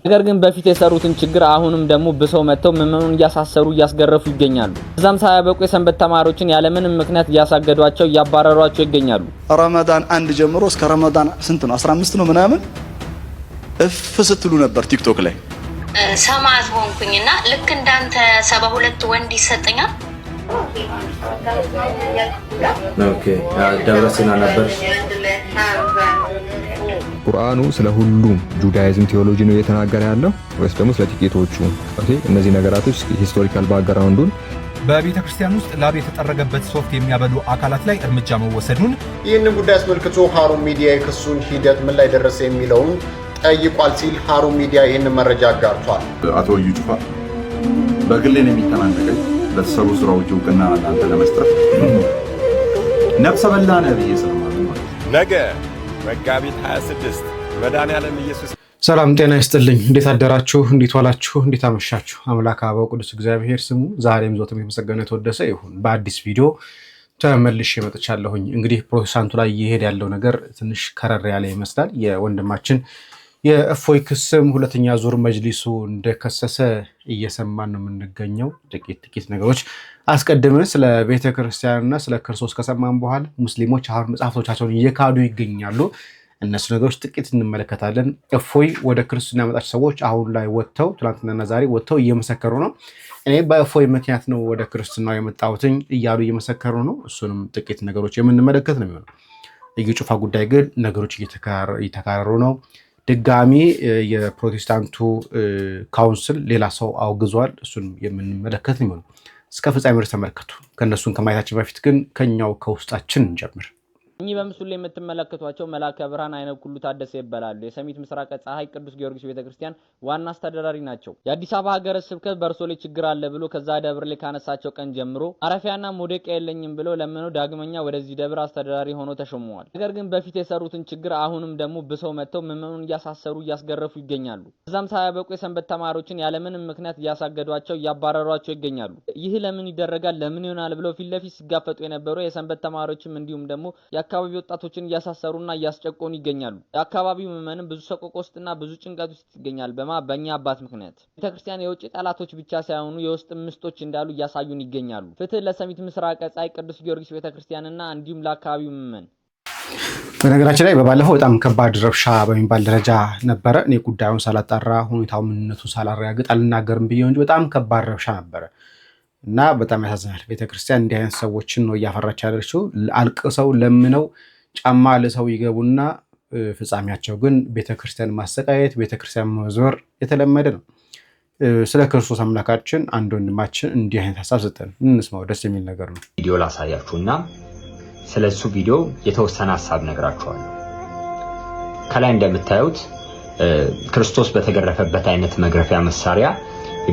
ነገር ግን በፊት የሰሩትን ችግር አሁንም ደግሞ ብሰው መተው ምዕመኑን እያሳሰሩ እያስገረፉ ይገኛሉ። እዛም ሳያበቁ የሰንበት ተማሪዎችን ያለምንም ምክንያት እያሳገዷቸው እያባረሯቸው ይገኛሉ። ረመዳን 1 ጀምሮ እስከ ረመዳን ስንት ነው 15 ነው ምናምን እፍ ስትሉ ነበር ቲክቶክ ላይ ሰማዕት ሆንኩኝና ልክ እንዳንተ 72 ወንድ ይሰጠኛል። ኦኬ ደብረሲና ነበር። ቁርአኑ ስለ ሁሉም ጁዳይዝም ቴዎሎጂ ነው እየተናገረ ያለው ወይስ ደግሞ ስለ ጥቂቶቹ? ኦኬ እነዚህ ነገራቶች ሂስቶሪካል ባክግራውንዱን በቤተ ክርስቲያን ውስጥ ላብ የተጠረገበት ሶፍት የሚያበሉ አካላት ላይ እርምጃ መወሰዱን ይህንን ጉዳይ አስመልክቶ ሃሩን ሚዲያ የክሱን ሂደት ምን ላይ ደረሰ የሚለውን ጠይቋል ሲል ሃሩን ሚዲያ ይህንን መረጃ አጋርቷል። አቶ እዩ ጩፋ በግሌን የሚተናነቀኝ ለተሰሩ ስራዎች እውቅና እናንተ ለመስጠት ነፍሰ በላ ነብይ ስለማለት ነው። ነገ መጋቢት 26 መድኃኔዓለም ኢየሱስ ሰላም ጤና ይስጥልኝ። እንዴት አደራችሁ? እንዴት ዋላችሁ? እንዴት አመሻችሁ? አምላክ አበው ቅዱስ እግዚአብሔር ስሙ ዛሬም ዘወትርም የተመሰገነ የተወደሰ ይሁን። በአዲስ ቪዲዮ ተመልሼ መጥቻለሁኝ። እንግዲህ ፕሮቴስታንቱ ላይ እየሄደ ያለው ነገር ትንሽ ከረር ያለ ይመስላል። የወንድማችን የእፎይ ክስም ሁለተኛ ዙር መጅሊሱ እንደከሰሰ እየሰማን ነው የምንገኘው። ጥቂት ነገሮች አስቀድመን ስለ ቤተ ክርስቲያንና ስለ ክርስቶስ ከሰማን በኋላ ሙስሊሞች አሁን መጽሐፍቶቻቸውን እየካዱ ይገኛሉ። እነሱ ነገሮች ጥቂት እንመለከታለን። እፎይ ወደ ክርስትና ያመጣቸው ሰዎች አሁን ላይ ወጥተው ትናንትናና ዛሬ ወጥተው እየመሰከሩ ነው። እኔ በእፎይ ምክንያት ነው ወደ ክርስትና የመጣሁትኝ እያሉ እየመሰከሩ ነው። እሱንም ጥቂት ነገሮች የምንመለከት ነው የሚሆነው። እዩ ጩፋ ጉዳይ ግን ነገሮች እየተካረሩ ነው። ድጋሚ የፕሮቴስታንቱ ካውንስል ሌላ ሰው አውግዟል። እሱን የምንመለከት ነው። እስከ ፍጻሜ ተመልከቱ። ከነሱን ከማየታችን በፊት ግን ከኛው ከውስጣችን እንጀምር። እኚህ በምስሉ ላይ የምትመለከቷቸው መላከ ብርሃን አይነኩሉ ታደሰ ይባላሉ። የሰሚት ምስራቅ ፀሐይ ቅዱስ ጊዮርጊስ ቤተክርስቲያን ዋና አስተዳዳሪ ናቸው። የአዲስ አበባ ሀገረ ስብከት በእርሶ ላይ ችግር አለ ብሎ ከዛ ደብር ላይ ካነሳቸው ቀን ጀምሮ አረፊያና መውደቂያ የለኝም ብለው ለምነው ዳግመኛ ወደዚህ ደብር አስተዳዳሪ ሆኖ ተሾመዋል። ነገር ግን በፊት የሰሩትን ችግር አሁንም ደግሞ ብሰው መተው ምዕመኑን እያሳሰሩ እያስገረፉ ይገኛሉ። እዛም ሳያበቁ የሰንበት ተማሪዎችን ያለምንም ምክንያት እያሳገዷቸው እያባረሯቸው ይገኛሉ። ይህ ለምን ይደረጋል ለምን ይሆናል ብለው ፊት ለፊት ሲጋፈጡ የነበሩ የሰንበት ተማሪዎችም እንዲሁም ደግሞ የአካባቢ ወጣቶችን እያሳሰሩና እያስጨቆኑ ይገኛሉ። የአካባቢው ምዕመንም ብዙ ሰቆቃ ውስጥና ብዙ ጭንቀት ውስጥ ይገኛል። በእኛ አባት ምክንያት ቤተክርስቲያን የውጭ ጠላቶች ብቻ ሳይሆኑ የውስጥ ምስጦች እንዳሉ እያሳዩን ይገኛሉ። ፍትህ ለሰሚት ምስራቅ ፀሐይ ቅዱስ ጊዮርጊስ ቤተክርስቲያንና እንዲሁም ለአካባቢው ምዕመን። በነገራችን ላይ በባለፈው በጣም ከባድ ረብሻ በሚባል ደረጃ ነበረ። እኔ ጉዳዩን ሳላጣራ ሁኔታው ምንነቱን ሳላረጋግጥ አልናገርም ብዬ እንጂ በጣም ከባድ ረብሻ ነበረ እና በጣም ያሳዝናል። ቤተክርስቲያን እንዲህ አይነት ሰዎችን ነው እያፈራች ያለችው። አልቅሰው ለምነው ጫማ ለሰው ይገቡና ፍጻሜያቸው ግን ቤተክርስቲያን ማሰቃየት፣ ቤተክርስቲያን መዞር የተለመደ ነው። ስለ ክርስቶስ አምላካችን አንድ ወንድማችን እንዲህ አይነት ሐሳብ ሰጠን። እንስማው። ደስ የሚል ነገር ነው። ቪዲዮ ላሳያችሁና ስለሱ ቪዲዮ የተወሰነ ሐሳብ ነግራችኋለሁ። ከላይ እንደምታዩት ክርስቶስ በተገረፈበት አይነት መግረፊያ መሳሪያ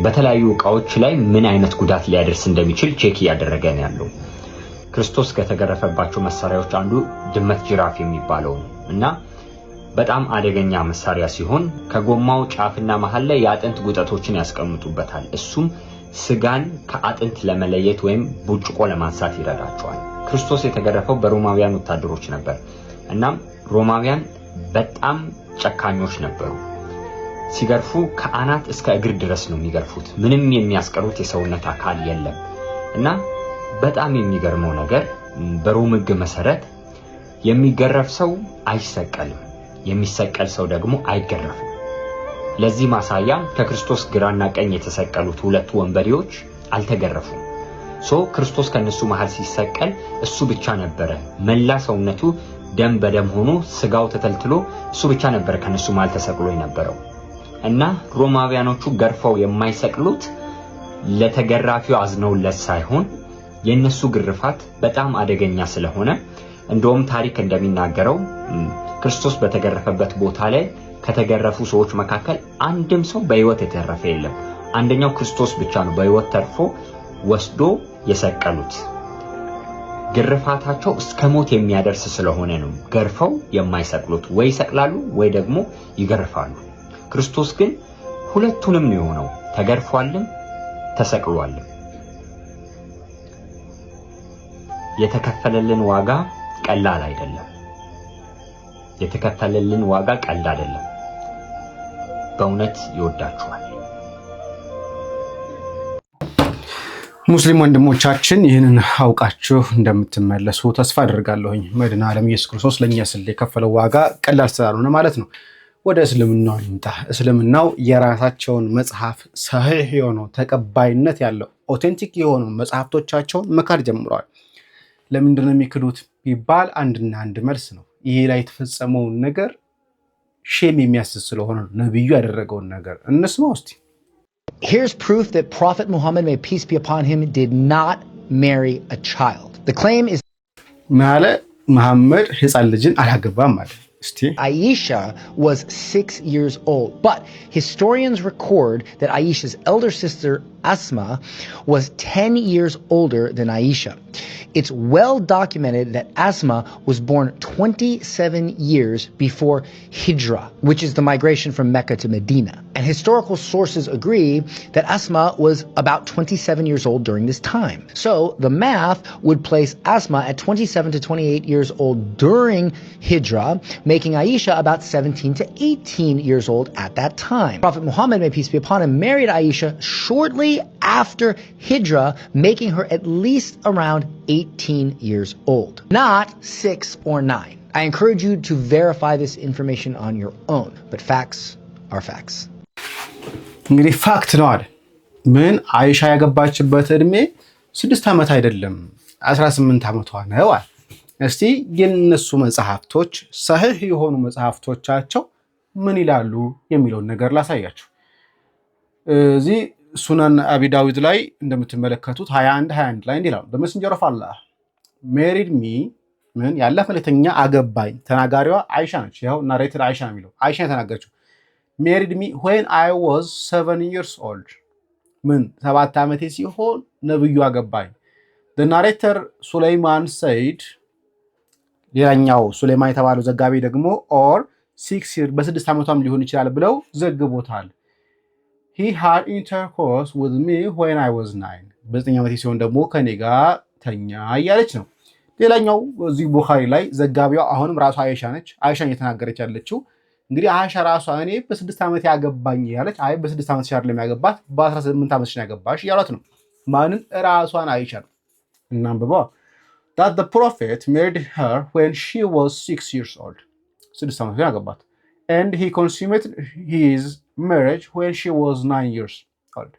በተለያዩ ዕቃዎች ላይ ምን አይነት ጉዳት ሊያደርስ እንደሚችል ቼክ እያደረገ ነው ያለው። ክርስቶስ ከተገረፈባቸው መሳሪያዎች አንዱ ድመት ጅራፍ የሚባለው ነው እና በጣም አደገኛ መሳሪያ ሲሆን ከጎማው ጫፍና መሃል ላይ የአጥንት ጉጠቶችን ያስቀምጡበታል። እሱም ስጋን ከአጥንት ለመለየት ወይም ቡጭቆ ለማንሳት ይረዳቸዋል። ክርስቶስ የተገረፈው በሮማውያን ወታደሮች ነበር። እናም ሮማውያን በጣም ጨካኞች ነበሩ። ሲገርፉ ከአናት እስከ እግር ድረስ ነው የሚገርፉት። ምንም የሚያስቀሩት የሰውነት አካል የለም እና በጣም የሚገርመው ነገር በሮም ሕግ መሰረት የሚገረፍ ሰው አይሰቀልም፣ የሚሰቀል ሰው ደግሞ አይገረፍም። ለዚህ ማሳያ ከክርስቶስ ግራና ቀኝ የተሰቀሉት ሁለቱ ወንበዴዎች አልተገረፉም። ክርስቶስ ከነሱ መሃል ሲሰቀል እሱ ብቻ ነበረ መላ ሰውነቱ ደም በደም ሆኖ ስጋው ተተልትሎ እሱ ብቻ ነበረ ከነሱ መሃል ተሰቅሎ የነበረው እና ሮማውያኖቹ ገርፈው የማይሰቅሉት ለተገራፊው አዝነውለት ሳይሆን የነሱ ግርፋት በጣም አደገኛ ስለሆነ እንደውም ታሪክ እንደሚናገረው ክርስቶስ በተገረፈበት ቦታ ላይ ከተገረፉ ሰዎች መካከል አንድም ሰው በህይወት የተረፈ የለም። አንደኛው ክርስቶስ ብቻ ነው በህይወት ተርፎ ወስዶ የሰቀሉት። ግርፋታቸው እስከ ሞት የሚያደርስ ስለሆነ ነው ገርፈው የማይሰቅሉት። ወይ ይሰቅላሉ ወይ ደግሞ ይገርፋሉ። ክርስቶስ ግን ሁለቱንም ነው የሆነው፣ ተገርፏልም ተሰቅሏልም። የተከፈለልን ዋጋ ቀላል አይደለም። የተከፈለልን ዋጋ ቀላል አይደለም። በእውነት ይወዳችኋል። ሙስሊም ወንድሞቻችን ይህንን አውቃችሁ እንደምትመለሱ ተስፋ አደርጋለሁኝ። መድኃኔ ዓለም ኢየሱስ ክርስቶስ ለእኛ ስል የከፈለው ዋጋ ቀላል ስላልሆነ ማለት ነው። ወደ እስልምናው እንምጣ። እስልምናው የራሳቸውን መጽሐፍ ሰሂህ የሆነው ተቀባይነት ያለው ኦቴንቲክ የሆኑ መጽሐፍቶቻቸውን መካድ ጀምረዋል። ለምንድን ነው የሚክዱት ቢባል አንድና አንድ መልስ ነው። ይሄ ላይ የተፈጸመውን ነገር ሼም የሚያስስ ስለሆነ ነብዩ ያደረገውን ነገር እንስማ እስቲ። Here's proof that Prophet Muhammad, may peace be upon him, did not marry a child. The claim is ማለ መሐመድ ሕፃን ልጅን አላገባም ማለት Aisha was 6 years old, but historians record that Aisha's elder sister Asma was 10 years older than Aisha. It's well documented that Asma was born 27 years before Hijrah, which is the migration from Mecca to Medina. And historical sources agree that Asma was about 27 years old during this time. So the math would place Asma at 27 to 28 years old during Hijrah, making Aisha about 17 to 18 years old at that time. Prophet Muhammad, may peace be upon him, married Aisha shortly after Hijrah, making her at least around 18 years old, not 6 or 9. I encourage you to verify this information on your own, but facts are facts. እንግዲህ ፋክት ነው አለ። ምን አይሻ ያገባችበት እድሜ 6 ዓመት አይደለም 18 ዓመቷ ነው አለ። እስቲ የነሱ መጽሐፍቶች ሰሂህ የሆኑ መጽሐፍቶቻቸው ምን ይላሉ የሚለውን ነገር ላሳያችሁ። እዚህ ሱናን አቢ ዳዊድ ላይ እንደምትመለከቱት 21 ላይ እንዲላሉ the messenger of Allah married me ምን ያላህ መልእክተኛ አገባኝ። ተናጋሪዋ አይሻ ነች። ያው ናሬትድ አይሻ ነው የሚለው አይሻ የተናገረችው married me when I was 7 years old ምን 7 ዓመቴ ሲሆን ነብዩ አገባኝ። the narrator ሱለይማን said ሌላኛው ሱለይማን የተባለው ዘጋቢ ደግሞ or 6 years በ6 ዓመቷም ሊሆን ይችላል ብለው ዘግቦታል። he had intercourse with me when I was 9 በ9 ዓመቴ ሲሆን ደግሞ ከኔ ጋር ተኛ እያለች ነው። ሌላኛው እዚህ ቡኻሪ ላይ ዘጋቢዋ አሁንም ራሷ አይሻ ነች። አይሻን እየተናገረች ያለችው እንግዲህ አይሻ ራሷ እኔ በ6 ዓመት ያገባኝ ያለች አይ በ6 ዓመት ሻር ለሚያገባት በ18 ዓመት ያገባሽ ያሏት ነው። ማንን ራሷን አይሻ ነው። እናንብባ that the prophet married her when she was 6 years old 6 ዓመት ያገባት and he consummated his marriage when she was 9 years old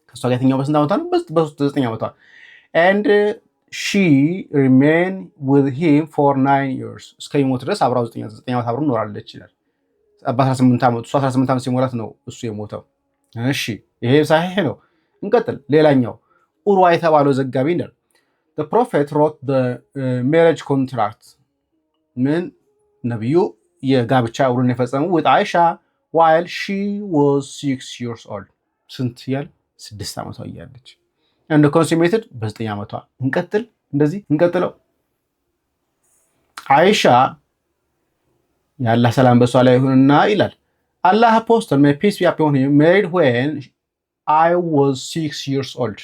ከሷ ጋር የተኛው በስንት ዓመቷ ነው? በ9 ዓመቷ and she remained with him for 9 years እስከ ይሞት ድረስ አብራው 9 ዓመት አብረው ኖራለች ይላል። በ18 ዓመቱ 18 ዓመት ሲሞላት ነው እሱ የሞተው። እሺ ይሄ ሳሂህ ነው። እንቀጥል። ሌላኛው ኡርዋ የተባለው ዘጋቢ እንዳል the prophet wrote the marriage contract ምን ነብዩ የጋብቻ ውሉን የፈጸመው with Aisha while she was 6 years old ስንት ያለ 6 ዓመቷ እያለች and consummated በ9 ዓመቷ። እንቀጥል። እንደዚህ እንቀጥለው። አይሻ ያላህ ሰላም በሷ ላይ ይሁንና ይላል Allah apostle may peace be upon him married when I was 6 years old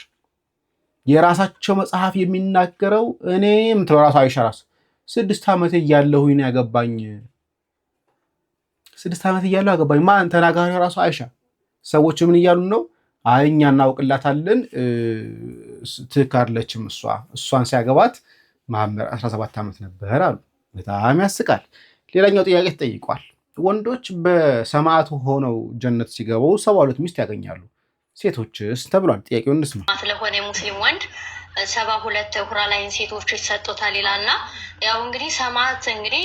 የራሳቸው መጽሐፍ የሚናገረው እኔ የምትለው ራሱ አይሻ ራስ 6 ዓመት እያለሁኝ ነው ያገባኝ። 6 ዓመት እያለሁ ያገባኝ ማን? ተናጋሪው ራሱ አይሻ። ሰዎች ምን እያሉ ነው? አይኛ እናውቅላታለን ትካርለችም እሷን ሲያገባት መሐመድ 17 ዓመት ነበር አሉ። በጣም ያስቃል። ሌላኛው ጥያቄ ተጠይቋል። ወንዶች በሰማዕት ሆነው ጀነት ሲገቡ 72 ሚስት ያገኛሉ፣ ሴቶችስ ተብሏል። ጥያቄውን እንስማ። ስለሆነ ሙስሊም ወንድ 72 ሁራ ላይን ሴቶች ይሰጡታል ይላልና ያው እንግዲህ ሰማዕት እንግዲህ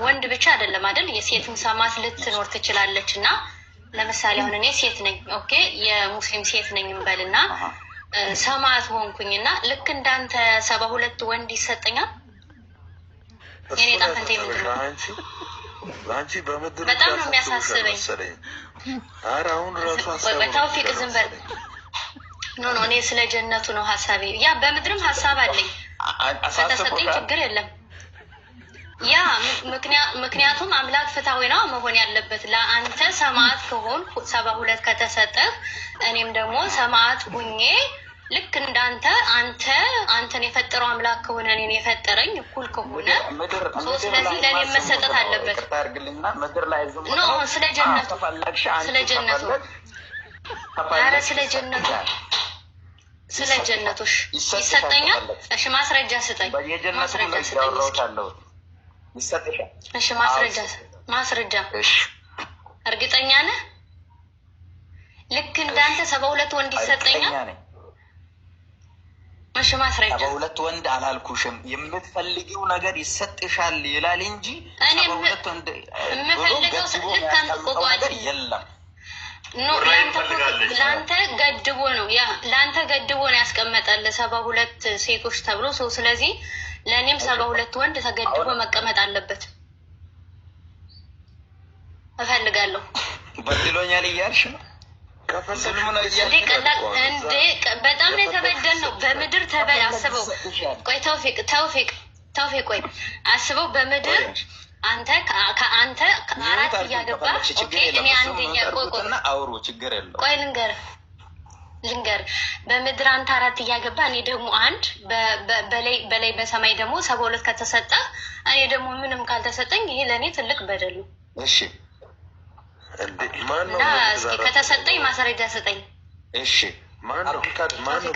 ወንድ ብቻ አይደለም አይደል? የሴትም ሰማዕት ልትኖር ትችላለችና ለምሳሌ አሁን እኔ ሴት ነኝ፣ ኦኬ የሙስሊም ሴት ነኝ እንበልና ሰማዕት ሆንኩኝና ልክ እንዳንተ 72 ወንድ ይሰጠኛል። የኔ ጣፈንቴ ምንድነው? አንቺ በመድረክ በጣም ነው የሚያሳስበኝ። አራውን ራሱ አሳብ ተውፊቅ ዝም በል። ኖ እኔ ስለ ጀነቱ ነው ሐሳቤ። ያ በምድርም ሐሳብ አለኝ፣ ከተሰጠኝ ችግር የለም። ያ ምክንያቱም አምላክ ፍትሃዊ ነው መሆን ያለበት። ለአንተ ሰማዕት ከሆን 72 ከተሰጠህ እኔም ደግሞ ሰማዕት ሁኜ ልክ እንዳንተ አንተን የፈጠረው አምላክ ከሆነ እኔን የፈጠረኝ እኩል ከሆነ ስለዚህ ለኔ መሰጠት አለበት። ኖ ስለ ጀነቱ ኧረ ስለ ጀነቱሽ ይሰጠኛል። እሺ ማስረጃ ስጠኝ። እሺ ማስረጃ እርግጠኛ ነህ? ልክ እንዳንተ 72 ወንድ ይሰጠኛል። እሺ ማስረጃ 72 ወንድ አላልኩሽም። የምትፈልጊው ነገር ይሰጥሻል ይላል እንጂ 72 ወንድ የምፈልገው ልክ አንተ ቆቋጭ የለም። ኖ ላንተ ገድቦ ነው ያስቀመጠልህ 72 ሴቶች ተብሎ ሰው። ስለዚህ ለኔም 72 ወንድ ተገድቦ መቀመጥ አለበት እፈልጋለሁ። በድሎኛል እያልሽ ነው? በጣም ነው የተበደልነው በምድር አስበው። ቆይ ተውፊቅ ቆይ አስበው በምድር አንተ ከአራት እያገባ ኦኬ እኔ አንድ እያቆቆና አውሩ ችግር የለው። ቆይ ልንገር በምድር አንተ አራት እያገባ እኔ ደግሞ አንድ በላይ በሰማይ ደግሞ 72 ከተሰጠ እኔ ደግሞ ምንም ካልተሰጠኝ ይሄ ለኔ ትልቅ በደል ነው። እሺ እና እስኪ ከተሰጠኝ ማስረጃ ስጠኝ። እሺ ማን ነው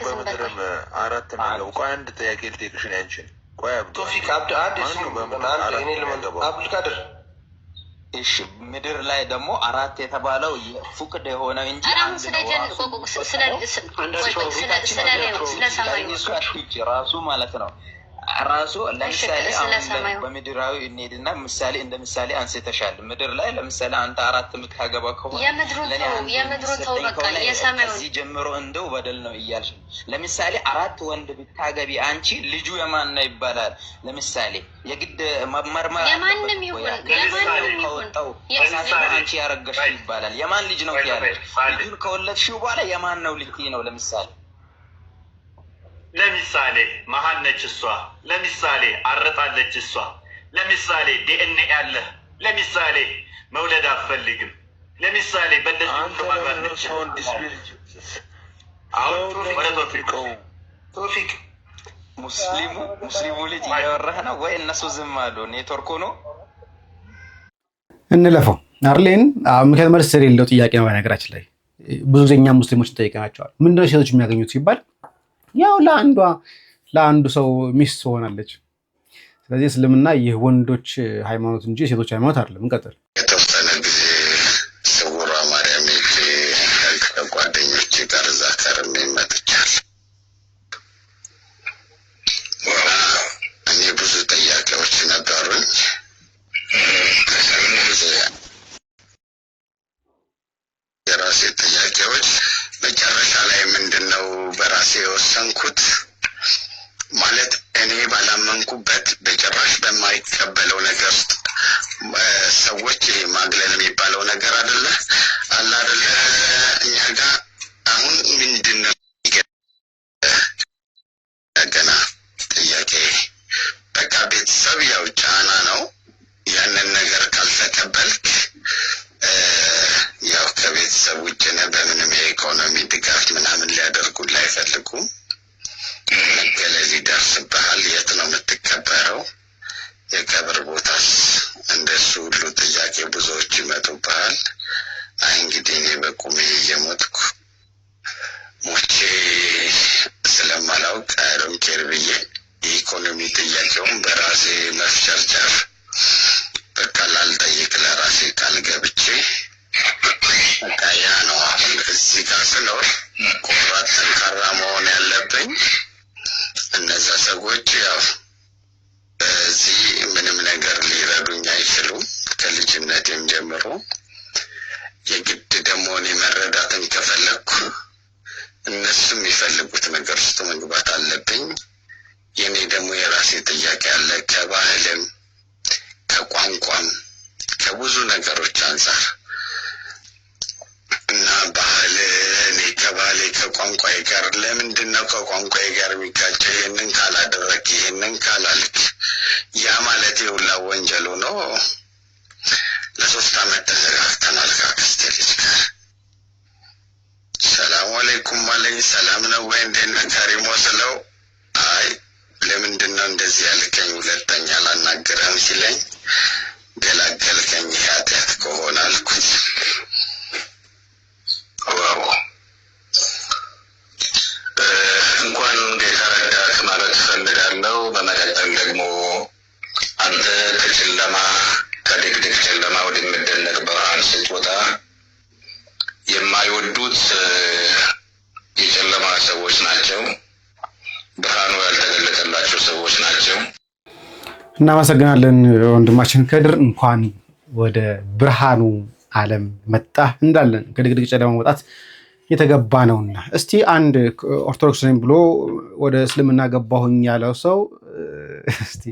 በምድርም አራት ነው? ቆይ አንድ ጥያቄ ልጠይቅሽ ነው አንቺን። ቆይ ቶፊክ አብዱልቃድር እሺ ምድር ላይ ደግሞ አራት የተባለው ፍቅድ የሆነ እንጂ አንድ ራሱ ማለት ነው። ራሱ ለምሳሌ በምድራዊ እንሄድና ምሳሌ እንደ ምሳሌ አንስተሻል። ምድር ላይ ለምሳሌ አንተ አራት የምታገባ ከሆነ የምድሩን ተው በቃ የሰማዩን እዚህ ጀምሮ እንደው በደል ነው እያልሽ ለምሳሌ አራት ወንድ ብታገቢ አንቺ ልጁ የማን ነው ይባላል? ለምሳሌ የግድ መመርመር የማንም ይሁን አንቺ ያረገሽ ይባላል። የማን ልጅ ነው ያለሽ? ልጁን ከወለድሽው በኋላ የማን ነው ልጅ ነው? ለምሳሌ መሀን ነች እሷ፣ ለምሳሌ አረጣለች እሷ፣ ለምሳሌ ዲኤንኤ አለ፣ ለምሳሌ መውለድ አትፈልግም፣ ለምሳሌ በእንደዚህ ማግባት ነች። አሁን ቶፊቅ ሙስሊሙ ልጅ እያወራህ ነው ወይ? እነሱ ዝም አሉ። ኔትወርኩ ነው እንለፈው አርሌን። ምክንያት መልስ የሌለው ጥያቄ ነው። በነገራችን ላይ ብዙ ጊዜ እኛ ሙስሊሞች እንጠይቃቸዋል። ምንድነው ሴቶች የሚያገኙት ሲባል ያው ለአንዱ ሰው ሚስት ትሆናለች። ስለዚህ እስልምና ይህ ወንዶች ሃይማኖት እንጂ ሴቶች ሃይማኖት አይደለም። እንቀጥል። የተወሰነ ጊዜ ስውሯ ማርያም ከጓደኞች ጋር እዛ ከርሜ መጥቻለሁ። እኔ ብዙ ጥያቄዎች ነበሩኝ። የራሴ ጥያቄዎች መጨረሻ ላይ ምንድነው በራሴ የወሰንኩት ማለት እኔ ባላመንኩበት በጭራሽ በማይቀበለው ነገር ውስጥ ሰዎች ማግለል የሚባለው ነገር አይደለ እኛ ጋር አሁን ምንድነው ገና ጥያቄ በቃ ቤተሰብ ያው ጫና ነው። ያንን ነገር ካልተቀበልክ ያው ከቤተሰብ ውጭ ነህ። በምንም የኢኮኖሚ ድጋፍ ምናምን ሊያደርጉልህ አይፈልጉም። መገለል ይደርስብሃል። የት ነው የምትቀበረው? የቀብር ቦታስ? እንደሱ ሁሉ ጥያቄ ብዙዎች ይመጡብሃል። አይ እንግዲህ እኔ በቁሜ እየሞትኩ ሞቼ ስለማላውቅ አይሮን ኬር ብዬ የኢኮኖሚ ጥያቄውን በራሴ መፍጨርጨር በቃ ላልጠይቅ ለራሴ ቃል ገብቼ በቃ ያ ነው። አሁን እዚህ ጋር ስኖር ቆራጥ ጠንካራ መሆን ያለብኝ። እነዛ ሰዎች ያው እዚህ ምንም ነገር ሊረዱኝ አይችሉም። ከልጅነቴም ጀምሮ የግድ ደግሞ እኔ መረዳትን ከፈለግኩ እነሱ የሚፈልጉት ነገር ውስጥ መግባት አለብኝ። የኔ ደግሞ የራሴ ጥያቄ አለ ከባህልም ከቋንቋም ከብዙ ነገሮች አንጻር እና ባህል እኔ ከባህሌ ከቋንቋዬ ጋር ለምንድን ነው ከቋንቋዬ ጋር የሚጋጨው? ይህንን ካላደረግ ይህንን ካላልክ ያ ማለት የሁላ ወንጀሉ ነው። ለ3 ዓመት ተዘጋግተናል ከአክስቴ ልጅ ጋር። ሰላም አለይኩም አለኝ። ሰላም ነው ወይ እንዴት ነህ ከሪሞ ስለው አይ ለምንድን ነው እንደዚህ ያልከኝ? ሁለተኛ አላናግርህም ሲለኝ ገላገልከኝ፣ ኃጢአት ከሆነ አልኩት። ዋው እንኳን ጌታ ረዳህ ማለት እፈልጋለሁ። በመቀጠል ደግሞ አንተ ከጨለማ ከድቅድቅ ጨለማ ወደሚደነቅ ብርሃን ስትወጣ የማይወዱት የጨለማ ሰዎች ናቸው፣ ብርሃኑ ያልተገለጠላቸው ሰዎች ናቸው። እናመሰግናለን ወንድማችን ከድር። እንኳን ወደ ብርሃኑ ዓለም መጣ እንዳለን ከድቅድቅ ጨለማ መውጣት የተገባ ነውና፣ እስቲ አንድ ኦርቶዶክስ ነኝ ብሎ ወደ እስልምና ገባሁኝ ያለው ሰው እስቲ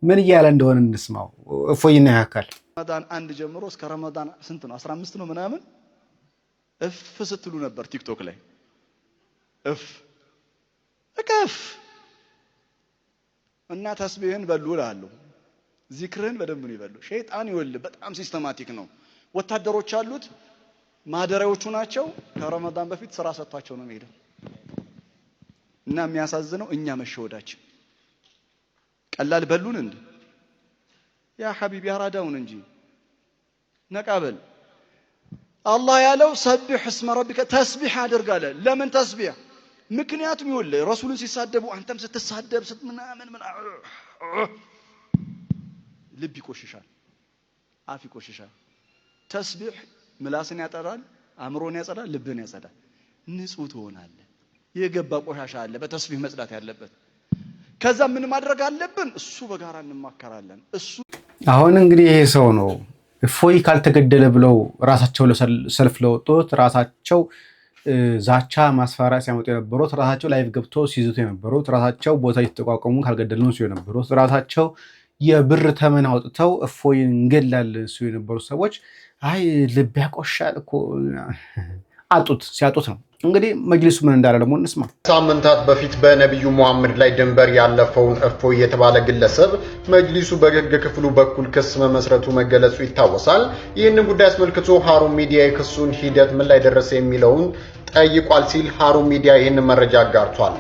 ምን እያለ እንደሆነ እንስማው። እፎይና ያካል ረመዳን አንድ ጀምሮ እስከ ረመዳን ስንት ነው 15 ነው ምናምን እፍ ስትሉ ነበር ቲክቶክ ላይ እፍ እና ተስቢህን በሉ እላለሁ። ዚክርህን በደንብ ነው ይበሉ። ሸይጣን ይወል በጣም ሲስተማቲክ ነው። ወታደሮች አሉት፣ ማደሪያዎቹ ናቸው። ከረመዳን በፊት ስራ ሰጥቷቸው ነው የሚሄደው። እና የሚያሳዝነው እኛ መሸወዳችን። ቀላል በሉን እንዴ ያ ሐቢቢ ያራዳውን እንጂ ነቃበል። አላህ ያለው ሰብሕ እስመ ረቢከ ተስቢህ አድርጋለ። ለምን ተስቢህ? ምክንያቱም ይወል ረሱልን ሲሳደቡ አንተም ስትሳደብ ምናምን ልብ ይቆሽሻል፣ አፍ ይቆሽሻል። ተስቢህ ምላስን ያጠራል፣ አእምሮን ያጸዳል፣ ልብን ያጸዳል። ንጹህ ትሆናለህ። የገባ ቆሻሻ አለ በተስቢህ መጽዳት ያለበት። ከዛ ምን ማድረግ አለብን? እሱ በጋራ እንማከራለን። እሱ አሁን እንግዲህ ይሄ ሰው ነው እፎይ ካልተገደለ ብለው ራሳቸው ሰልፍ ለወጡት፣ ራሳቸው ዛቻ ማስፈራሪያ ሲያመጡ የነበሩት፣ ራሳቸው ላይቭ ገብቶ ሲይዙት የነበሩት፣ ራሳቸው ቦታ እየተቋቋሙ ካልገደልነው ሲሉ የነበሩት፣ ራሳቸው የብር ተመን አውጥተው እፎይን እንገላለን ሲሉ የነበሩት ሰዎች አይ ልብ ያቆሻል እኮ አጡት። ሲያጡት ነው እንግዲህ መጅሊሱ ምን እንዳለ ደግሞ እንስማ። ሳምንታት በፊት በነብዩ መሐመድ ላይ ድንበር ያለፈውን እፎይ የተባለ ግለሰብ መጅሊሱ በሕግ ክፍሉ በኩል ክስ መመስረቱ መገለጹ ይታወሳል። ይህንን ጉዳይ አስመልክቶ ሃሩን ሚዲያ የክሱን ሂደት ምን ላይ ደረሰ የሚለውን ጠይቋል ሲል ሃሩን ሚዲያ ይህንን መረጃ አጋርቷል።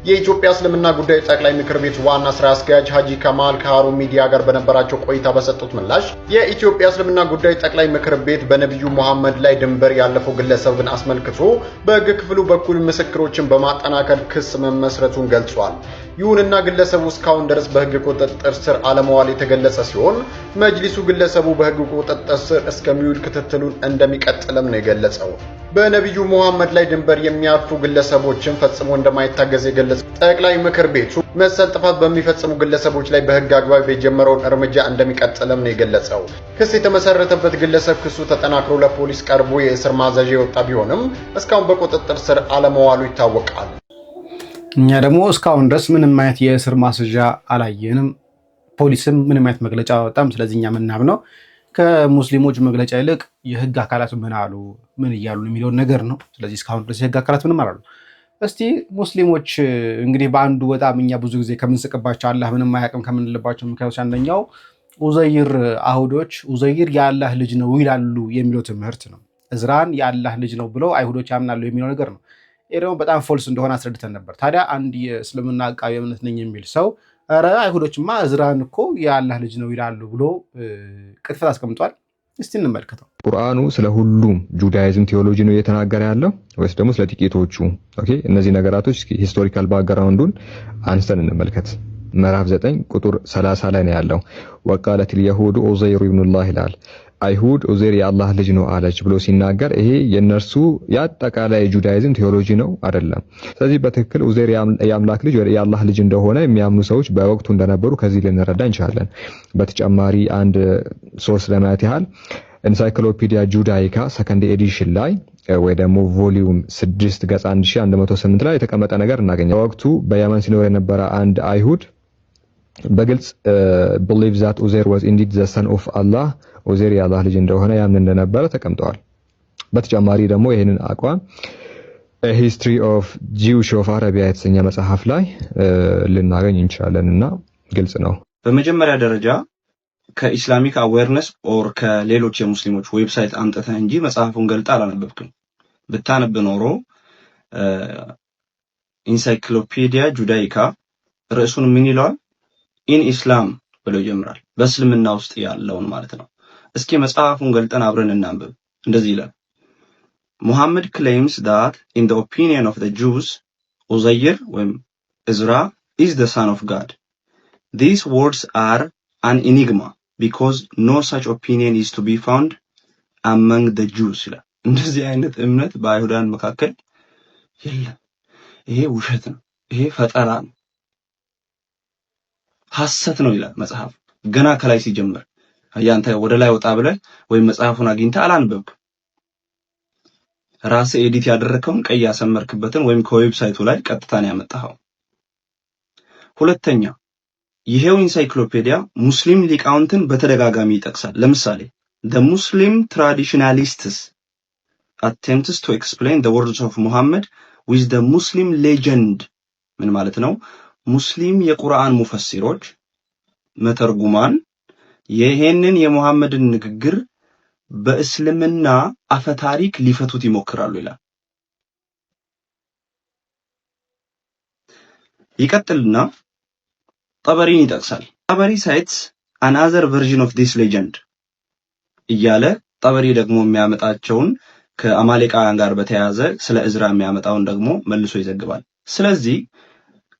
የኢትዮጵያ እስልምና ጉዳዮች ጠቅላይ ምክር ቤት ዋና ስራ አስኪያጅ ሀጂ ከማል ከሃሩን ሚዲያ ጋር በነበራቸው ቆይታ በሰጡት ምላሽ የኢትዮጵያ እስልምና ጉዳዮች ጠቅላይ ምክር ቤት በነብዩ መሐመድ ላይ ድንበር ያለፈው ግለሰብን አስመልክቶ በሕግ ክፍሉ በኩል ምስክሮችን በማጠናከር ክስ መመስረቱን ገልጿል። ይሁንና ግለሰቡ እስካሁን ድረስ በሕግ ቁጥጥር ስር አለመዋል የተገለጸ ሲሆን መጅሊሱ ግለሰቡ በሕግ ቁጥጥር ስር እስከሚውል ክትትሉን እንደሚቀጥልም ነው የገለጸው። በነብዩ መሐመድ ላይ ድንበር የሚያልፉ ግለሰቦችን ፈጽሞ እንደማይታገዝ የገለጸው ጠቅላይ ምክር ቤቱ መሰል ጥፋት በሚፈጽሙ ግለሰቦች ላይ በሕግ አግባብ የጀመረውን እርምጃ እንደሚቀጥልም ነው የገለጸው። ክስ የተመሰረተበት ግለሰብ ክሱ ተጠናክሮ ለፖሊስ ቀርቦ የእስር ማዘዣ የወጣ ቢሆንም እስካሁን በቁጥጥር ስር አለመዋሉ ይታወቃል። እኛ ደግሞ እስካሁን ድረስ ምንም አይነት የእስር ማስያዣ አላየንም። ፖሊስም ምንም አይነት መግለጫ አወጣም። ስለዚህ እኛ የምናምነው ከሙስሊሞች መግለጫ ይልቅ የሕግ አካላት ምን አሉ ምን እያሉ የሚለውን ነገር ነው። ስለዚህ እስካሁን ድረስ የሕግ አካላት ምንም አላሉ። እስቲ ሙስሊሞች እንግዲህ በአንዱ በጣም እኛ ብዙ ጊዜ ከምንስቅባቸው አላህ ምንም አያውቅም ከምንልባቸው ምክንያቶች አንደኛው ኡዘይር አይሁዶች ኡዘይር የአላህ ልጅ ነው ይላሉ የሚለው ትምህርት ነው። እዝራን የአላህ ልጅ ነው ብለው አይሁዶች ያምናሉ የሚለው ነገር ነው። ይሄ ደግሞ በጣም ፎልስ እንደሆነ አስረድተን ነበር። ታዲያ አንድ የእስልምና አቃቢ እምነት ነኝ የሚል ሰው ኧረ አይሁዶችማ እዝራን እኮ የአላህ ልጅ ነው ይላሉ ብሎ ቅጥፈት አስቀምጧል። እስቲ እንመልከተው። ቁርአኑ ስለ ሁሉም ጁዳይዝም ቴዎሎጂ ነው እየተናገረ ያለው ወይስ ደግሞ ስለ ጥቂቶቹ? ኦኬ እነዚህ ነገራቶች ሂስቶሪካል ባክግራውንዱን አንስተን እንመልከት። ምዕራፍ 9 ቁጥር 30 ላይ ነው ያለው። ወቃለት اليهود ዑዘይር ኢብኑላህ ይላል። አይሁድ ዑዘይር የአላህ ልጅ ነው አለች ብሎ ሲናገር ይሄ የነርሱ ያጠቃላይ ጁዳይዝም ቴዎሎጂ ነው አይደለም። ስለዚህ በትክክል ዑዘይር የአምላክ ልጅ ወይ የአላህ ልጅ እንደሆነ የሚያምኑ ሰዎች በወቅቱ እንደነበሩ ከዚህ ልንረዳ እንችላለን። በተጨማሪ አንድ ሶርስ ለማየት ያህል ኤንሳይክሎፒዲያ ጁዳይካ ሰከንድ ኤዲሽን ላይ ወይ ደግሞ ቮሊዩም 6 ገጽ 1108 ላይ የተቀመጠ ነገር እናገኛለን። በወቅቱ በየመን ሲኖር የነበረ አንድ አይሁድ በግልጽ believe that Uzair was indeed the son of Allah ዑዘይር የአላህ ልጅ እንደሆነ ያምን እንደነበረ ተቀምጠዋል። በተጨማሪ ደግሞ ይሄንን አቋም ሂስትሪ ኦፍ ጂውሽ ኦፍ አረቢያ የተሰኘ መጽሐፍ ላይ ልናገኝ እንችላለንና ግልጽ ነው። በመጀመሪያ ደረጃ ከኢስላሚክ አዌርነስ ኦር ከሌሎች የሙስሊሞች ዌብሳይት አምጥተህ እንጂ መጽሐፉን ገልጣ አላነበብክም። ብታነብ ኖሮ ኢንሳይክሎፒዲያ ጁዳይካ ርዕሱን ምን ይለዋል? ኢን ኢስላም ብሎ ይጀምራል። በእስልምና ውስጥ ያለውን ማለት ነው። እስኪ መጽሐፉን ገልጠን አብረን እናንብብ። እንደዚህ ይላል Muhammad claims that in the opinion of the Jews Uzair ወይም Ezra is the son of God. These words are an enigma because no such opinion is to be found among the Jews ይላል። እንደዚህ አይነት እምነት በአይሁዳን መካከል የለም። ይሄ ውሸት ነው። ይሄ ፈጠራ ነው። ሐሰት ነው ይላል መጽሐፍ። ገና ከላይ ሲጀምር ያንተ ወደ ላይ ወጣ ብለህ ወይም መጽሐፉን አግኝተህ አላንበብክ ራስህ ኤዲት ያደረከውን ቀይ ያሰመርክበትን ወይም ከዌብሳይቱ ላይ ቀጥታ ነው ያመጣኸው። ሁለተኛ ይሄው ኢንሳይክሎፔዲያ ሙስሊም ሊቃውንትን በተደጋጋሚ ይጠቅሳል። ለምሳሌ the Muslim traditionalists attempts to explain the words of Muhammad with the Muslim legend ምን ማለት ነው? ሙስሊም የቁርአን ሙፈሲሮች መተርጉማን ይሄንን የሙሐመድን ንግግር በእስልምና አፈታሪክ ሊፈቱት ይሞክራሉ ይላል። ይቀጥልና ጠበሪን ይጠቅሳል። ጠበሪ cites another version of this legend እያለ ጠበሪ ደግሞ የሚያመጣቸውን ከአማሌቃውያን ጋር በተያያዘ ስለ እዝራ የሚያመጣውን ደግሞ መልሶ ይዘግባል። ስለዚህ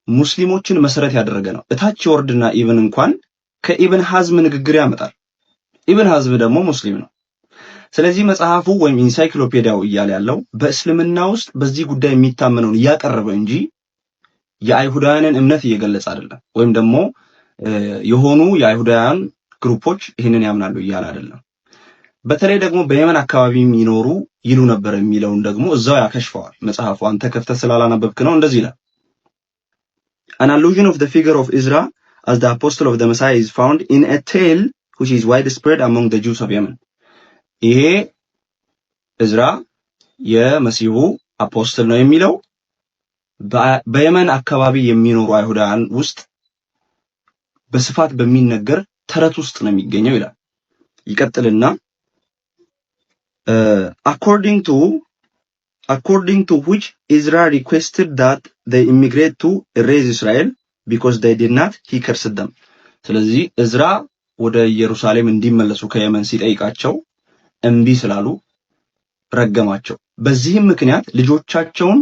ሙስሊሞችን መሰረት ያደረገ ነው። እታች ወርድና ኢብን እንኳን ከኢብን ሐዝም ንግግር ያመጣል። ኢብን ሐዝም ደግሞ ሙስሊም ነው። ስለዚህ መጽሐፉ ወይም ኢንሳይክሎፔዲያው እያለ ያለው በእስልምና ውስጥ በዚህ ጉዳይ የሚታመነውን እያቀረበ እንጂ የአይሁዳውያንን እምነት እየገለጸ አይደለም። ወይም ደግሞ የሆኑ የአይሁዳውያን ግሩፖች ይህንን ያምናሉ እያለ አይደለም። በተለይ ደግሞ በየመን አካባቢ የሚኖሩ ይሉ ነበር የሚለውን ደግሞ እዛው ያከሽፈዋል መጽሐፉ። አንተ ከፍተህ ስላላነበብክ ነው። እንደዚህ ይላል An allusion of the figure of Ezra as the apostle of the Messiah is found in a tale which is widespread among the Jews of Yemen. ይሄ እዝራ የመሲሁ አፖስትል ነው የሚለው በየመን አካባቢ የሚኖሩ አይሁዳውያን ውስጥ በስፋት በሚነገር ተረት ውስጥ ነው የሚገኘው ይላል። ይቀጥልና according to which Ezra requested that they immigrate to erase Israel because they did not, he cursed them. ስለዚህ እዝራ ወደ ኢየሩሳሌም እንዲመለሱ ከየመን ሲጠይቃቸው እንቢ ስላሉ ረገማቸው። በዚህም ምክንያት ልጆቻቸውን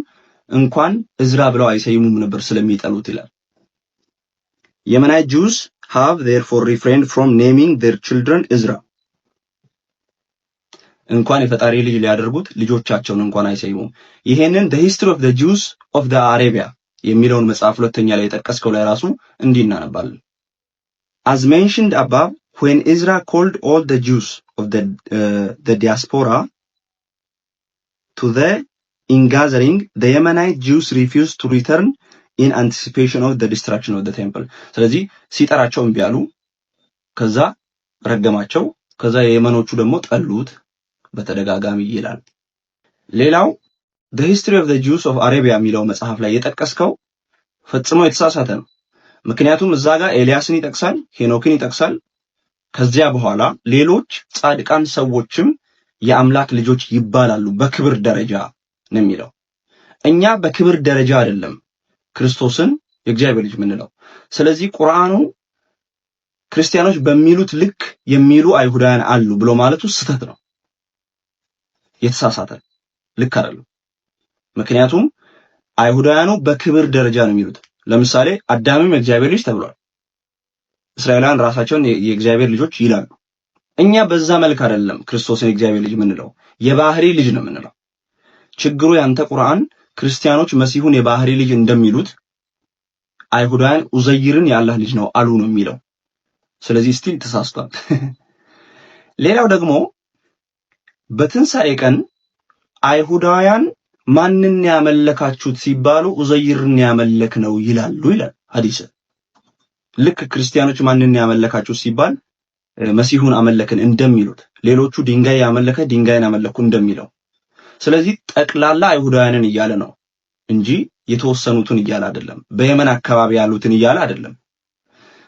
እንኳን እዝራ ብለው አይሰይሙም ነበር ስለሚጠሉት ይላል። Yemenite Jews have therefore refrained from naming their children Ezra. እንኳን የፈጣሪ ልጅ ሊያደርጉት ልጆቻቸውን እንኳን አይሰይሙም። ይሄንን the history of the Jews of the Arabia የሚለውን መጽሐፍ ሁለተኛ ላይ የጠቀስከው ላይ ራሱ እንዲህ እናነባለን። As mentioned above, when Ezra called all the Jews of the diaspora to the ingathering, the Yemenite Jews refused to return in anticipation of the destruction of the temple. ስለዚህ ሲጠራቸው እምቢ አሉ። ከዛ ረገማቸው። ከዛ የየመኖቹ ደግሞ ጠሉት በተደጋጋሚ ይላል። ሌላው the history of the Jews of Arabia የሚለው መጽሐፍ ላይ የጠቀስከው ፈጽሞ የተሳሳተ ነው። ምክንያቱም እዛ ጋር ኤልያስን ይጠቅሳል፣ ሄኖክን ይጠቅሳል። ከዚያ በኋላ ሌሎች ጻድቃን ሰዎችም የአምላክ ልጆች ይባላሉ በክብር ደረጃ ነው የሚለው። እኛ በክብር ደረጃ አይደለም ክርስቶስን የእግዚአብሔር ልጅ ምንለው። ስለዚህ ቁርአኑ ክርስቲያኖች በሚሉት ልክ የሚሉ አይሁዳውያን አሉ ብሎ ማለቱ ስህተት ነው፣ የተሳሳተ ልክ አይደለም። ምክንያቱም አይሁዳውያኑ በክብር ደረጃ ነው የሚሉት። ለምሳሌ አዳምም የእግዚአብሔር ልጅ ተብሏል። እስራኤላውያን ራሳቸውን የእግዚአብሔር ልጆች ይላሉ። እኛ በዛ መልክ አይደለም ክርስቶስን የእግዚአብሔር ልጅ ምንለው፣ የባህሪ ልጅ ነው ምንለው። ችግሩ ያንተ ቁርአን ክርስቲያኖች መሲሁን የባህሪ ልጅ እንደሚሉት አይሁዳውያን ኡዘይርን የአላህ ልጅ ነው አሉ ነው የሚለው። ስለዚህ ስቲል ተሳስቷል። ሌላው ደግሞ በትንሣኤ ቀን አይሁዳውያን ማንን ያመለካችሁት ሲባሉ ኡዘይርን ያመለክ ነው ይላሉ ይላል ሐዲስ። ልክ ክርስቲያኖች ማንን ያመለካችሁት ሲባል መሲሁን አመለክን እንደሚሉት ሌሎቹ ድንጋይ ያመለከ ድንጋይን አመለኩ እንደሚለው። ስለዚህ ጠቅላላ አይሁዳውያንን እያለ ነው እንጂ የተወሰኑትን እያለ አይደለም። በየመን አካባቢ ያሉትን እያለ አይደለም።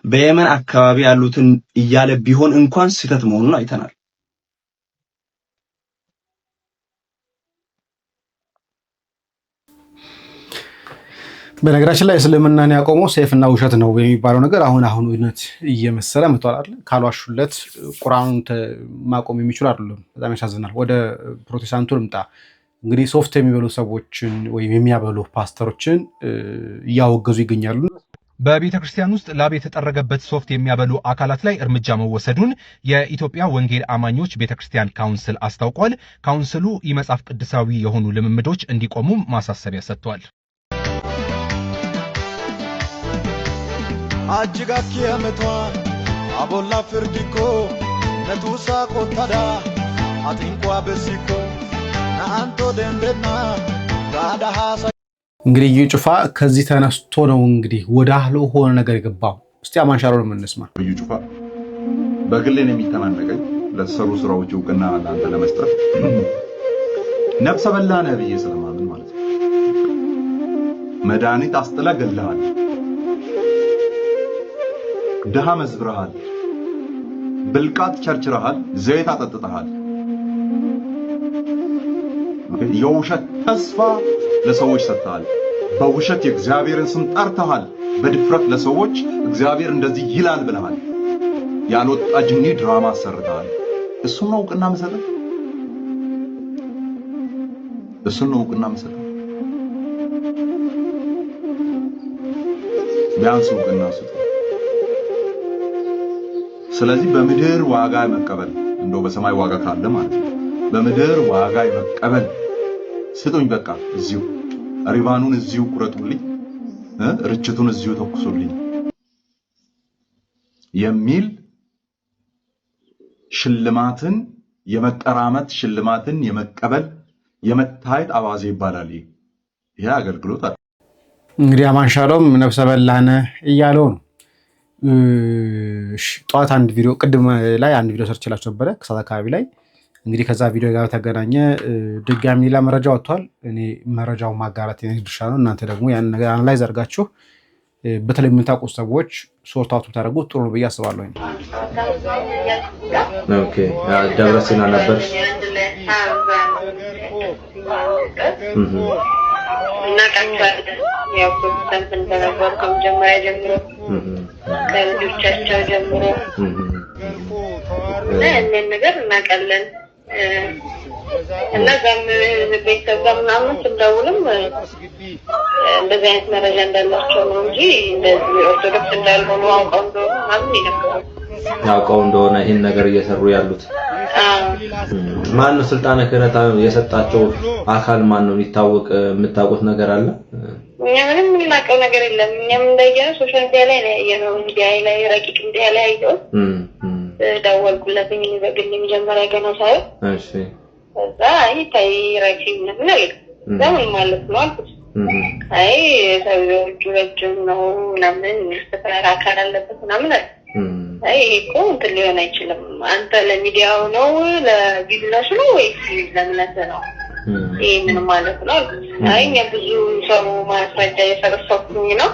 በየመን አካባቢ ያሉትን እያለ ቢሆን እንኳን ስህተት መሆኑን አይተናል። በነገራችን ላይ እስልምናን ያቆመው ሰይፍና ውሸት ነው የሚባለው ነገር አሁን እውነት እየመሰለ መጥቷል አይደል? ካልዋሹለት ቁርአኑን ማቆም የሚችሉ አይደለም። በጣም ያሳዝናል። ወደ ፕሮቴስታንቱ ልምጣ። እንግዲህ ሶፍት የሚበሉ ሰዎችን ወይም የሚያበሉ ፓስተሮችን እያወገዙ ይገኛሉ። በቤተ ክርስቲያን ውስጥ ላብ የተጠረገበት ሶፍት የሚያበሉ አካላት ላይ እርምጃ መወሰዱን የኢትዮጵያ ወንጌል አማኞች ቤተ ክርስቲያን ካውንስል አስታውቋል። ካውንስሉ የመጽሐፍ ቅዱሳዊ የሆኑ ልምምዶች እንዲቆሙ ማሳሰቢያ ሰጥቷል። አጅጋኪ አመቷ አቦላ ፍርዲኮ ነቱሳ ቆታዳ አቲንኳ በሲኮ ናአንቶ ደንደና ጋዳሃሳ እንግዲህ እዩ ጩፋ ከዚህ ተነስቶ ነው እንግዲህ ወደ ሆነ ነገር የገባው። እስቲ አማንሻሮን እንስማ። እዩ ጩፋ በግልን የሚተናነቀኝ ለተሰሩ ስራዎች እውቅና ለአንተ ለመስጠት ነፍሰ በላ ነብይ ስለማምን ማለት ነው። መድኃኒት አስጥላ ገለሃል፣ ድሃ መዝብረሃል፣ ብልቃጥ ቸርችረሃል፣ ዘይት አጠጥተሃል። የውሸት ተስፋ ለሰዎች ሰጥተሃል። በውሸት የእግዚአብሔርን ስም ጠርተሃል። በድፍረት ለሰዎች እግዚአብሔር እንደዚህ ይላል ብለሃል። ያልወጣ ጅኒ ድራማ አሰርተሃል። እሱን ነው እውቅና መሰጠት? እሱን ነው እውቅና መሰጠት? ቢያንስ እውቅና ስጡ። ስለዚህ በምድር ዋጋ መቀበል እንደው በሰማይ ዋጋ ካለ ማለት ነው። በምድር ዋጋ መቀበል ስጡኝ፣ በቃ እዚሁ ሪባኑን እዚሁ ቁረጡልኝ፣ ርችቱን እዚሁ ተኩሱልኝ የሚል ሽልማትን የመቀራመት ሽልማትን የመቀበል የመታየት አዋዜ ይባላል። ይሄ አገልግሎት አለ። እንግዲህ አማንሻሎም ነፍሰ በላነ እያለው ነው። ጠዋት አንድ ቪዲዮ ቅድም ላይ አንድ ቪዲዮ ሰርችላችሁ ነበረ ከሰዓት አካባቢ ላይ። እንግዲህ ከዛ ቪዲዮ ጋር ተገናኘ ድጋሚ ሌላ መረጃ ወጥቷል። እኔ መረጃውን ማጋራት የኔ ድርሻ ነው። እናንተ ደግሞ ያን ነገር አናላይዝ አድርጋችሁ በተለይ የምታውቁ ሰዎች ሶርት አውት ብታደርጉት ጥሩ ነው ብዬ አስባለሁ። ኦኬ ደብረ ሲና ነበር እና ቀጥታ ያው ፕሮቴስታንት እንደነበሩ ከመጀመሪያ ጀምሮ ከልጆቻቸው ጀምሮ እና ያንን ነገር እናውቃለን። እና ዛም ቤተሰብ ጋር ምናምን ስንደውልም እንደዚህ አይነት መረጃ እንዳላቸው ነው እንጂ እንደዚህ ኦርቶዶክስ እንዳልሆኑ አውቀው እንደሆነ ይህን ነገር እየሰሩ ያሉት ማን ነው? ስልጣነ ክህነት የሰጣቸው አካል ማን ነው? የሚታወቅ የምታውቁት ነገር አለ? እኛ ምንም የምናውቀው ነገር የለም። እኛም እንዳየነው ሶሻል ሚዲያ ላይ ነው ያየነው። ሚዲያ ላይ ረቂቅ ሚዲያ ላይ ያየው ደወልኩለትኝ በግል መጀመሪያ ገና ሳይ እሺ ከዛ አይ ረቂቅ ምን አለ ዘመን ማለት ነው አልኩት። አይ ሰውዬው ረጅም ነው ምናምን ምስተፈራ አካል አለበት ምናምን አለ። አይ እኮ እንትን ሊሆን አይችልም። አንተ ለሚዲያው ነው ለቢዝነሱ ነው ወይስ ለምነት ነው? ይሄ ምን ማለት ነው? አይ ብዙ ሰው ማስረጃ የሰበሰብኩኝ ነው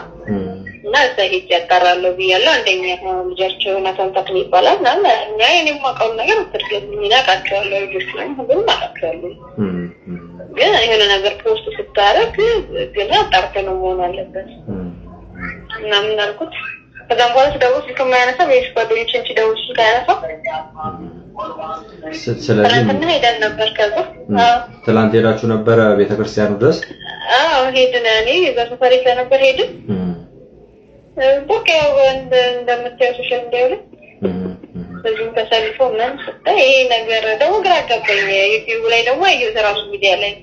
እና እዚህ ያጣራለሁ ብያለሁ። አንደኛ ልጃቸው ናታን ተክል ይባላል እና እኛ የኔም ማውቀው ነገር ትርጉም ይናቃቸዋለሁ። ልጆች ነው ሁሉም አላውቃቸዋለሁ። ግን የሆነ ነገር ፖስት ስታረግ ግን አጣርተህ ነው መሆን አለበት እና ምን አልኩት። ከዛም በኋላ ስደውል ስልክ የማያነሳ ወይስ ጓደኞቼን ሲደውል ስልክ አያነሳ። ስለዚህ ምን ሄደን ነበር ከዛ ትላንት ሄዳችሁ ነበረ ቤተክርስቲያኑ ድረስ? አዎ ሄድን። እኔ በሰፈሬ ስለነበር ሄድን። በቃ ያው እንደምታየው ሶሻል ሚዲያ ላይ በዚህም ተሰልፎ ምናምን ስታይ ይሄ ነገር ደግሞ ግራ ገባኝ። ዩቲዩብ ላይ ደግሞ አየሁት ራሱ ሚዲያ ላይ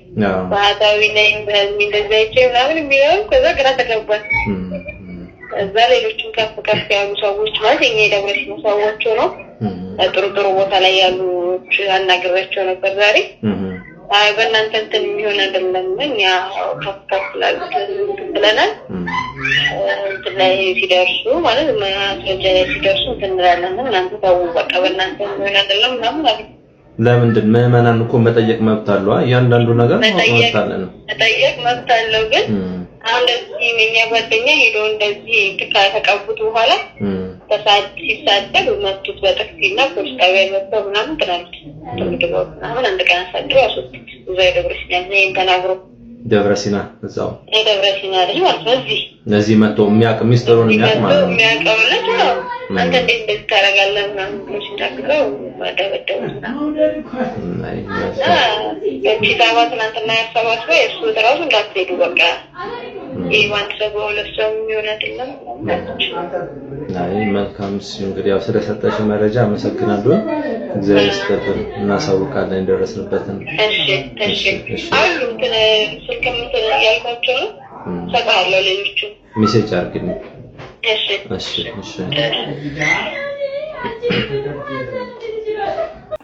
ባህታዊ ላይ በህዝብ እንደዛ ይቼ ምናምን የሚለው ከዛ ግራ ተገባኝ። እዛ ሌሎችም ከፍ ያሉ ሰዎች ማለት የኛ የደብረሲና ሰዎች ነው ጥሩ ጥሩ ቦታ ላይ ያሉ አናግራቸው ነበር ዛሬ። አይ በእናንተ እንትን የሚሆን አይደለም እኛ ከፍ ላሉት ብለናል። እንትን ላይ ሲደርሱ ማለት ማስረጃ ላይ ሲደርሱ እንትን እንላለን እናንተ ታው በቃ በእናንተ የሚሆን አይደለም ምናምን አለ። ለምንድን ምዕመናን እኮ መጠየቅ መብት አለው። እያንዳንዱ ነገር መብት አለ ነው መጠየቅ መብት አለው። ግን አሁን እንደዚህ የኛ ጓደኛ ሄዶ እንደዚህ ተቀቡት በኋላ ሲሳደብ መቱት በጥፊና ፖሊስ ጣቢያ መጥተው ምናምን ትናንት ምናምን አንድ ቀን አሳድሮ ያስወጡት እዛ ደብረሲና ይሄን ተናግሮ ደብረ ሲና እዛው ደብረ ሲና ልጅ ማለት ነው። እዚህ መጥቶ የሚያውቅ ሚስጥሩን የሚያውቅ ማለት ነው። የሚያውቀው ልጅ ነው። አንተ እንዴት እንደዚህ ታደርጋለህ ምናምን ብሎ ሲናገረው ደበደቡት። በኪታባ ትናንትና ያሰባስበው የእሱ እራሱ እንዳትሄዱ በቃ ይህ አንድ ሰው በሁለት ሰው የሚሆን አይደለም። መልካም እንግዲህ ያው ስለሰጠሽ መረጃ አመሰግናለሁ። እግዚአብሔር ይስጥልን። እናሳውቃለን የደረስንበትን። እሺ አሉ ስልክም ያልኳቸው ነው ሰጣለሁ ለሌሎቹ ሜሴጅ አድርግልኝ። እሺ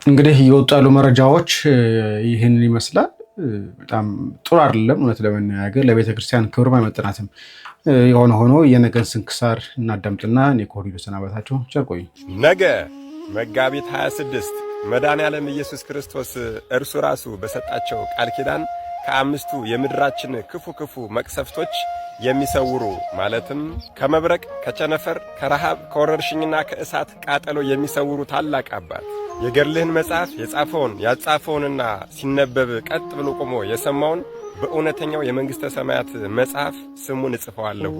እንግዲህ እየወጡ ያሉ መረጃዎች ይህንን ይመስላል። በጣም ጥሩ አይደለም። እውነት ለመናገር ለቤተክርስቲያን ክብርም አይመጥናትም። የሆነ ሆኖ የነገን ስንክሳር እናዳምጥና እኔ ከወዲሁ ሰናበታችሁ። ቸር ቆዩ። ነገ መጋቢት 26 መድኃኔዓለም ኢየሱስ ክርስቶስ እርሱ ራሱ በሰጣቸው ቃል ኪዳን ከአምስቱ የምድራችን ክፉ መቅሰፍቶች የሚሰውሩ ማለትም ከመብረቅ፣ ከቸነፈር፣ ከረሃብ፣ ከወረርሽኝና ከእሳት ቃጠሎ የሚሰውሩ ታላቅ አባት የገድልህን መጽሐፍ የጻፈውን ያጻፈውንና ሲነበብ ቀጥ ብሎ ቆሞ የሰማውን በእውነተኛው የመንግሥተ ሰማያት መጽሐፍ ስሙን እጽፈዋለሁ።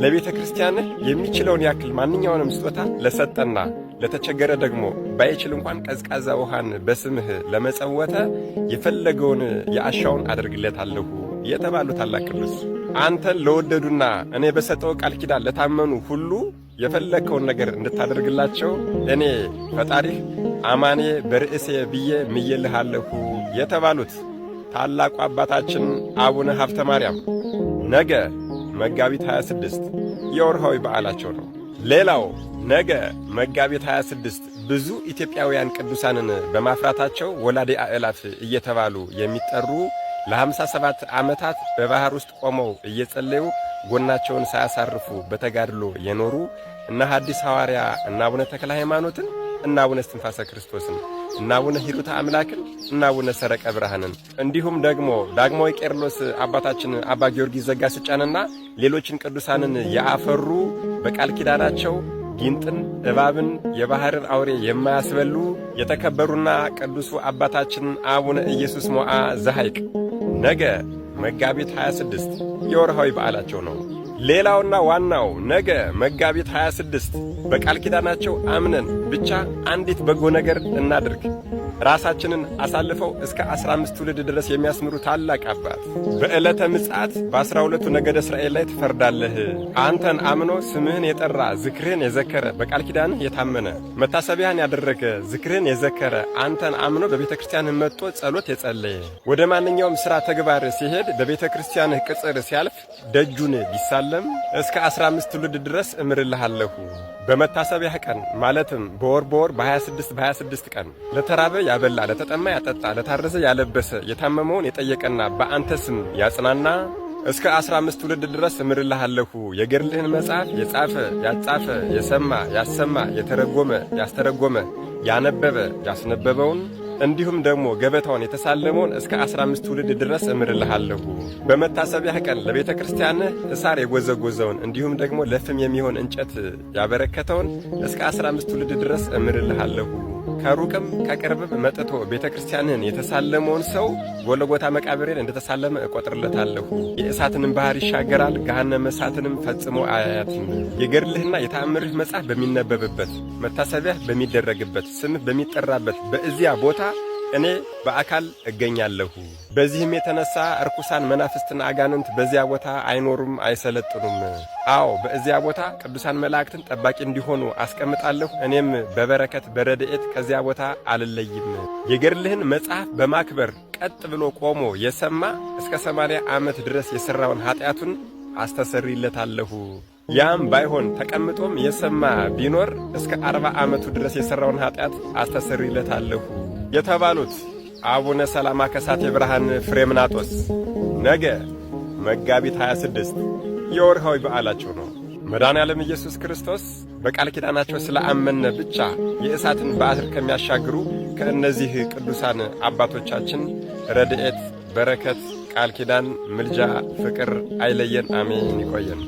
ለቤተ ክርስቲያንህ የሚችለውን ያክል ማንኛውንም ስጦታ ለሰጠና ለተቸገረ ደግሞ ባይችል እንኳን ቀዝቃዛ ውሃን በስምህ ለመጸወተ የፈለገውን የአሻውን አደርግለታለሁ የተባሉ ታላቅ ቅዱስ አንተን ለወደዱና እኔ በሰጠው ቃል ኪዳን ለታመኑ ሁሉ የፈለከውን ነገር እንድታደርግላቸው እኔ ፈጣሪህ አማኔ በርዕሴ ብዬ ምዬልሃለሁ የተባሉት ታላቁ አባታችን አቡነ ሀብተ ማርያም ነገ መጋቢት 26 የወርሃዊ በዓላቸው ነው። ሌላው ነገ መጋቢት 26 ብዙ ኢትዮጵያውያን ቅዱሳንን በማፍራታቸው ወላዴ አእላፍ እየተባሉ የሚጠሩ ለ57 ዓመታት በባህር ውስጥ ቆመው እየጸለዩ ጎናቸውን ሳያሳርፉ በተጋድሎ የኖሩ እነ ሐዲስ ሐዋርያ እና አቡነ ተክለ ሃይማኖትን እና አቡነ እስትንፋሰ ክርስቶስን እና አቡነ ሂሩተ አምላክን እና አቡነ ሰረቀ ብርሃንን እንዲሁም ደግሞ ዳግማዊ ቄርሎስ አባታችን አባ ጊዮርጊስ ዘጋስጫንና ሌሎችን ቅዱሳንን ያፈሩ በቃል ኪዳናቸው ጊንጥን፣ እባብን፣ የባህርን አውሬ የማያስበሉ የተከበሩና ቅዱሱ አባታችን አቡነ ኢየሱስ ሞዓ ዘሐይቅ ነገ መጋቢት 26 የወርሃዊ በዓላቸው ነው። ሌላውና ዋናው ነገ መጋቢት 26 በቃል ኪዳናቸው አምነን ብቻ አንዲት በጎ ነገር እናድርግ ራሳችንን አሳልፈው እስከ 15 ትውልድ ድረስ የሚያስምሩ ታላቅ አባት በዕለተ ምጽአት በ12ቱ ነገደ እስራኤል ላይ ትፈርዳለህ። አንተን አምኖ ስምህን የጠራ ዝክርህን የዘከረ በቃል ኪዳንህ የታመነ መታሰቢያን ያደረገ ዝክርህን የዘከረ አንተን አምኖ በቤተ ክርስቲያንህ መጥቶ ጸሎት የጸለየ ወደ ማንኛውም ሥራ ተግባር ሲሄድ በቤተ ክርስቲያንህ ቅጽር ሲያልፍ ደጁን ቢሳለም እስከ 15 ትውልድ ድረስ እምርልሃለሁ። በመታሰቢያ ቀን ማለትም በወር በ26 ቀን ለተራበ ያበላ፣ ለተጠማ ያጠጣ፣ ለታረዘ ያለበሰ፣ የታመመውን የጠየቀና በአንተ ስም ያጽናና እስከ 15 ትውልድ ድረስ እምርልሃለሁ። የገድልህን መጽሐፍ የጻፈ ያጻፈ፣ የሰማ ያሰማ፣ የተረጎመ ያስተረጎመ፣ ያነበበ ያስነበበውን እንዲሁም ደግሞ ገበታውን የተሳለመውን እስከ 15 ትውልድ ድረስ እምርልሃለሁ። በመታሰቢያ ቀን ለቤተ ክርስቲያንህ እሳር የጎዘጎዘውን እንዲሁም ደግሞ ለፍም የሚሆን እንጨት ያበረከተውን እስከ 15 ትውልድ ድረስ እምርልሃለሁ። ከሩቅም ከቅርብም መጥቶ ቤተ ክርስቲያንን የተሳለመውን ሰው ጎልጎታ መቃብሬን እንደተሳለመ እቆጥርለታለሁ። የእሳትንም ባህር ይሻገራል፣ ገሃነመ እሳትንም ፈጽሞ አያያትም። የገድልህና የተአምርህ መጽሐፍ በሚነበብበት መታሰቢያህ በሚደረግበት ስምህ በሚጠራበት በዚያ ቦታ እኔ በአካል እገኛለሁ። በዚህም የተነሳ እርኩሳን መናፍስትና አጋንንት በዚያ ቦታ አይኖሩም፣ አይሰለጥኑም። አዎ በዚያ ቦታ ቅዱሳን መላእክትን ጠባቂ እንዲሆኑ አስቀምጣለሁ። እኔም በበረከት በረድኤት ከዚያ ቦታ አልለይም። የገድልህን መጽሐፍ በማክበር ቀጥ ብሎ ቆሞ የሰማ እስከ 80 ዓመት ድረስ የሠራውን ኃጢአቱን አስተሰርይለታለሁ። ያም ባይሆን ተቀምጦም የሰማ ቢኖር እስከ 40 ዓመቱ ድረስ የሠራውን ኃጢአት አስተሰርይለታለሁ የተባሉት አቡነ ሰላማ ከሳቴ ብርሃን ፍሬምናጦስ ነገ መጋቢት 26 የወርሃዊ በዓላቸው ነው። መድኃኔዓለም ኢየሱስ ክርስቶስ በቃል ኪዳናቸው ስለአመነ ብቻ የእሳትን በአስር ከሚያሻግሩ ከእነዚህ ቅዱሳን አባቶቻችን ረድኤት፣ በረከት፣ ቃል ኪዳን፣ ምልጃ፣ ፍቅር አይለየን። አሜን። ይቆየን።